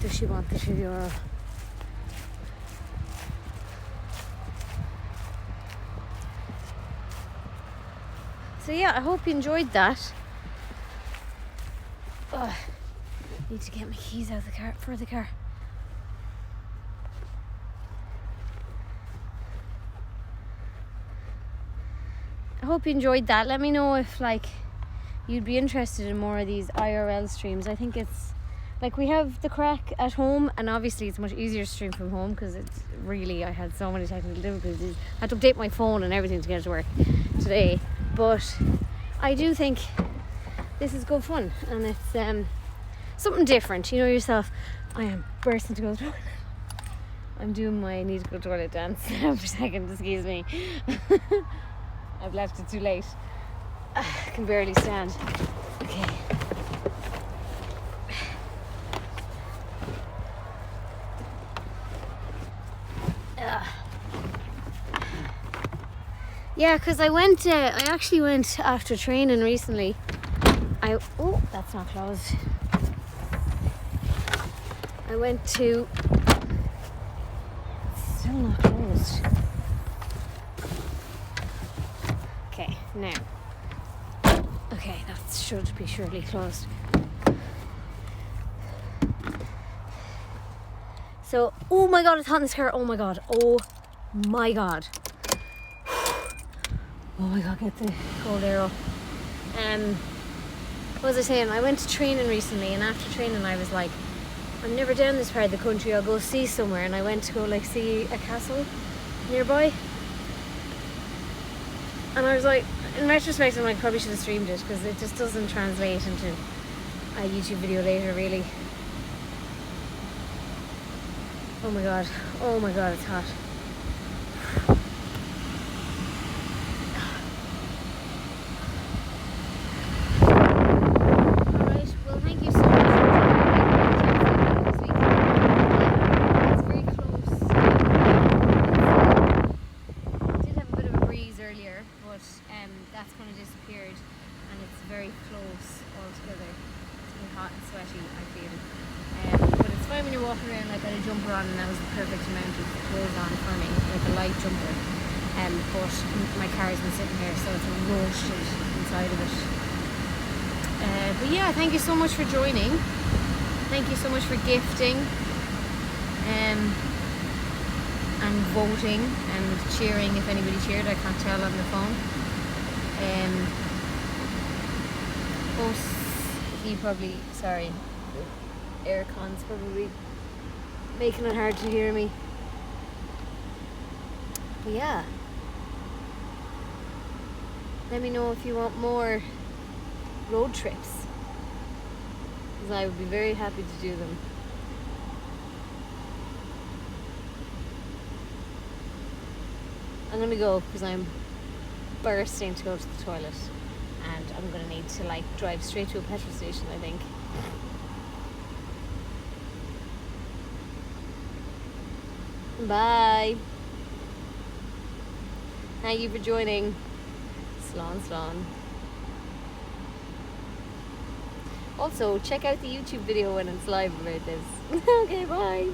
Does she want the €2? So yeah, I hope you enjoyed that. Ugh, need to get my keys out of the car for the car. I hope you enjoyed that. Let me know if like you'd be interested in more of these IRL streams. I think it's like we have the crack at home, and obviously it's much easier to stream from home because it's really, I had so many technical difficulties. I had to update my phone and everything to get it to work today, but I do think this is good fun, and it's something different. You know yourself, I am bursting to go to the toilet. I'm doing my need to go to the toilet dance now for a second, excuse me. I've left it too late. I can barely stand. Okay. Yeah, because I actually went after training recently. Oh, that's not closed. I went to, it's still not closed. Okay, now. Okay, that should be surely closed. So, oh my god, it's hot in this car. Oh my god. Oh my god. Oh my god, get the cold air up. What was I saying? I went to training recently, and after training I was like, I'm never down this part of the country, I'll go see somewhere. And I went to go like see a castle nearby. And I was like, in retrospect, I'm like, probably should have streamed it because it just doesn't translate into a YouTube video later, really. Oh my god, it's hot. Alright, well thank you so much for joining me this week. It's very close. It did have a bit of a breeze earlier, but that's kind of disappeared, and it's very close altogether. It's really hot and sweaty, I feel. But it's fine when you're walking around. I got a jumper on, and that was the perfect amount of clothes on for me, like a light jumper. But my car's been sitting here, so it's roasted inside of it. But yeah, thank you so much for joining. Thank you so much for gifting and voting and cheering if anybody cheered. I can't tell on the phone. Sorry, aircon's probably making it hard to hear me. But yeah, let me know if you want more road trips, because I would be very happy to do them. I'm gonna go because I'm bursting to go to the toilet, and I'm gonna need to like drive straight to a petrol station, I think. Bye. Thank you for joining. Slán. Also, check out the YouTube video when it's live about this. Okay, bye.